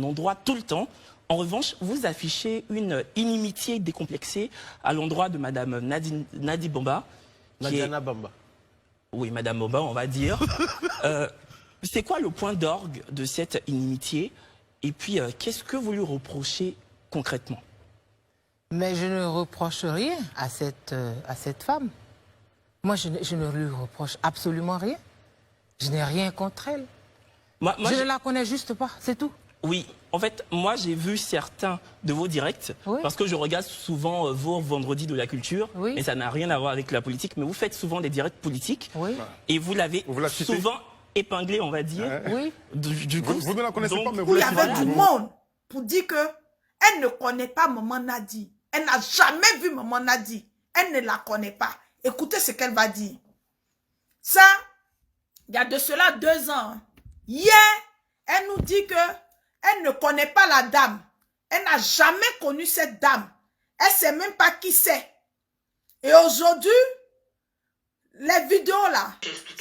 endroit tout le temps. En revanche, vous affichez une inimitié décomplexée à l'endroit de Madame Nadi Bamba. Nadiana Bamba. Oui, Madame Bamba, on va dire. C'est quoi le point d'orgue de cette inimitié? Et puis, qu'est-ce que vous lui reprochez concrètement? Mais je ne reproche rien à cette femme. Moi, je ne lui reproche absolument rien. Je n'ai rien contre elle. Je ne la connais juste pas, c'est tout. Oui, en fait, moi j'ai vu certains de vos directs, oui. Parce que je regarde souvent vos vendredis de la culture, oui. Mais ça n'a rien à voir avec la politique, mais vous faites souvent des directs politiques, oui. Et vous l'avez souvent épinglé, on va dire. Oui. Du coup, vous ne la connaissez pas, mais vous il y avait du monde pour dire que elle ne connaît pas Maman Nadi. Elle n'a jamais vu Maman Nadi. Elle ne la connaît pas. Écoutez ce qu'elle va dire. Ça, il y a de cela 2 ans. Hier, elle nous dit que elle ne connaît pas la dame. Elle n'a jamais connu cette dame. Elle ne sait même pas qui c'est. Et aujourd'hui, les vidéos là,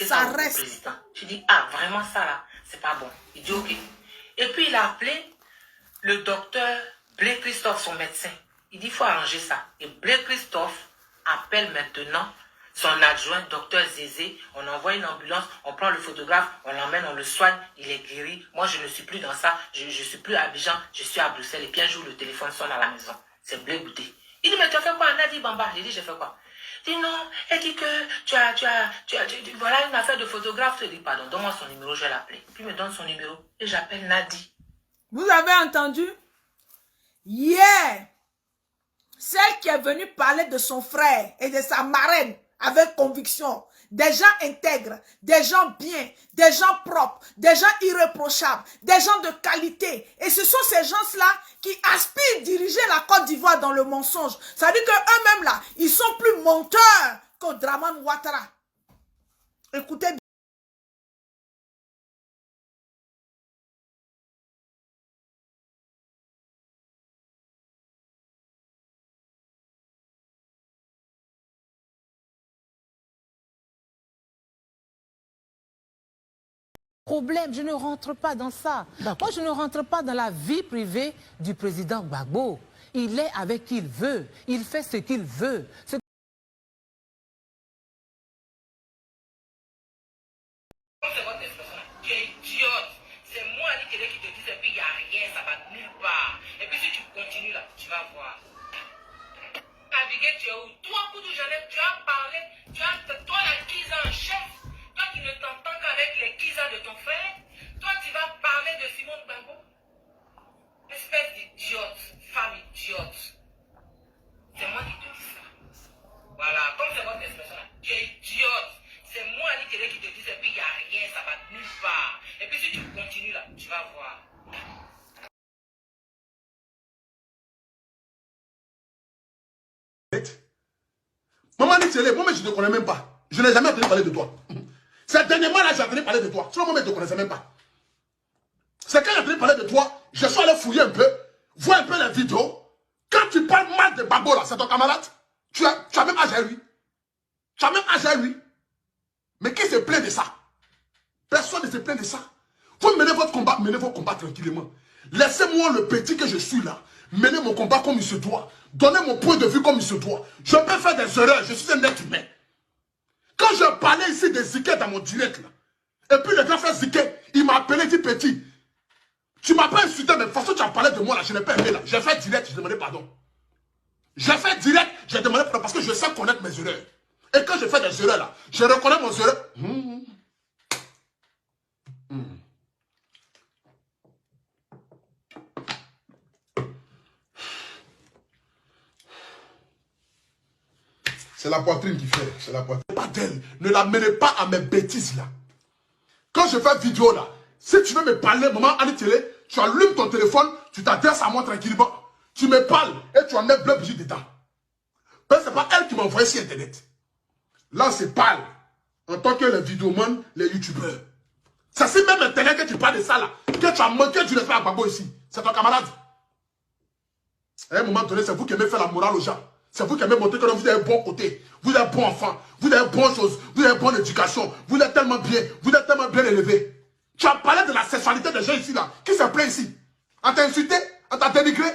ça reste. Tu dis, ah, vraiment ça là, c'est pas bon. Il dit, ok. Et puis il a appelé le docteur Blé Christophe, son médecin. Il dit, il faut arranger ça. Et Blé Christophe appelle maintenant son adjoint, docteur Zézé. On envoie une ambulance, on prend le photographe, on l'emmène, on le soigne, il est guéri. Moi, je ne suis plus dans ça. Je suis plus à Abidjan, je suis à Bruxelles. Et puis un jour, le téléphone sonne à la maison. C'est Blé Goudé. Il dit, mais tu as fait quoi, Nadi Bamba? J'ai dit, j'ai fait quoi? Il dit, non, elle dit que voilà une affaire de photographe. Je dis, pardon, donne-moi son numéro, je vais l'appeler. Puis il me donne son numéro et j'appelle Nadi. Vous avez entendu? Hier, celle qui est venue parler de son frère et de sa marraine avec conviction, des gens intègres, des gens bien, des gens propres, des gens irréprochables, des gens de qualité. Et ce sont ces gens-là qui aspirent à diriger la Côte d'Ivoire dans le mensonge. Ça veut dire qu'eux-mêmes là, ils sont plus menteurs que Draman Ouattara. Écoutez bien. Problème, je ne rentre pas dans ça. Moi, je ne rentre pas dans la vie privée du président Gbagbo. Il est avec qui il veut. Il fait ce qu'il veut. Tu es idiote. C'est moi qui te dis, et puis il n'y a rien, ça va nulle part. Et puis si tu continues là, tu vas voir. Abigail, tu es où? Toi, Koudou Jeannette, tu as parlé, toi la Kiza en chef. Toi qui ne t'entends qu'avec les Kiza de ton frère, toi tu vas parler de Simone Gbagbo. Espèce d'idiote, femme idiote. C'est moi qui te dis ça. Voilà, comme c'est votre expression là, tu es idiote. C'est moi qui te dis, et puis il n'y a rien, ça va nulle part. Et puis si tu continues là, tu vas voir. Maman dit, moi je ne te connais même pas. Je n'ai jamais entendu parler de toi. Ces derniers mois là, j'ai entendu parler de toi. Sinon, moi je ne te connaissais même pas. C'est quand j'ai entendu parler de toi, je suis allé fouiller un peu, voir un peu les vidéos. Quand tu parles mal de Gbagbo là, c'est ton camarade. Tu as même âge à lui. Tu as même âge à lui. Mais qui se plaint de ça? Personne ne se plaint de ça. Vous menez votre combat tranquillement. Laissez-moi le petit que je suis là. Mener mon combat comme il se doit. Donner mon point de vue comme il se doit. Je peux faire des erreurs, je suis un être humain. Quand je parlais ici de Ziké dans mon direct là, et puis le grand frère Ziké, il m'a appelé, il dit petit, tu m'as pas insulté, mais de toute façon tu as parlé de moi là, je n'ai pas aimé là. J'ai fait direct, j'ai demandé pardon. J'ai fait direct, j'ai demandé pardon parce que je sais connaître mes erreurs. Et quand je fais des erreurs là, je reconnais mon erreur. C'est la poitrine qui fait. C'est la poitrine. Pas d'elle. Ne la menez pas à mes bêtises là. Quand je fais vidéo là, si tu veux me parler, maman, à la télé, tu allumes ton téléphone, tu t'adresses à moi tranquillement. Tu me parles et tu en mets bleu bougie dedans. Ben, c'est pas elle qui m'a envoyé sur internet. Là, c'est parle. En tant que les vidéomans, les youtubeurs. C'est si même internet que tu parles de ça là, que tu as manqué du respect à Gbagbo ici. C'est ton camarade. À un moment donné, c'est vous qui aimez faire la morale aux gens. C'est vous qui aimez montrer que vous avez un bon côté. Vous êtes bon enfant. Vous avez bonne chose. Vous avez bonne éducation. Vous êtes tellement bien. Vous êtes tellement bien élevé. Tu as parlé de la sexualité des gens ici là. Qui se plaît ici? On t'a insulté, on t'a dénigré.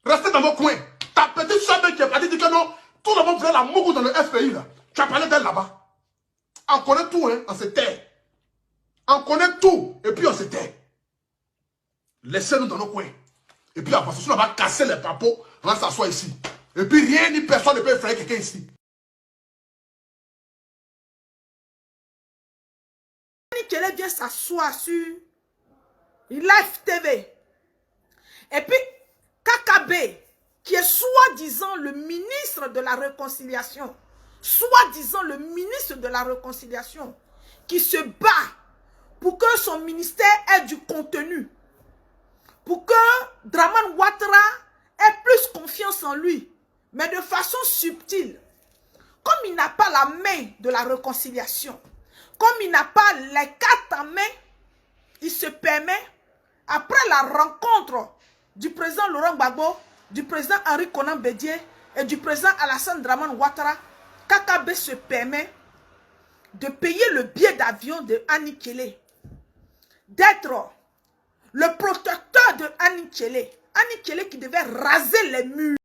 Restez dans vos coins. Ta petite soeur qui est partie dit que non, tout le monde voulait la mourir dans le FPI là. Tu as parlé d'elle là-bas. On connaît tout, hein, on se tait. On connaît tout, et puis on se tait. Laissez-nous dans nos coins. Et puis après, on va casser les papos, on va s'asseoir ici. Et puis rien ni personne ne peut effrayer quelqu'un ici. Qu'elle vient s'asseoir sur Live TV. Et puis, KKB, qui est soi-disant le ministre de la réconciliation, soi-disant le ministre de la réconciliation, qui se bat pour que son ministère ait du contenu, pour que Draman Ouattara ait plus confiance en lui, mais de façon subtile. Comme il n'a pas la main de la réconciliation, comme il n'a pas les cartes en main, il se permet, après la rencontre du président Laurent Gbagbo, du président Henri Konan Bédié et du président Alassane Draman Ouattara, KKB se permet de payer le billet d'avion de Annie Kelly, d'être le protecteur de Annie Kelly. Annie Kelly qui devait raser les murs.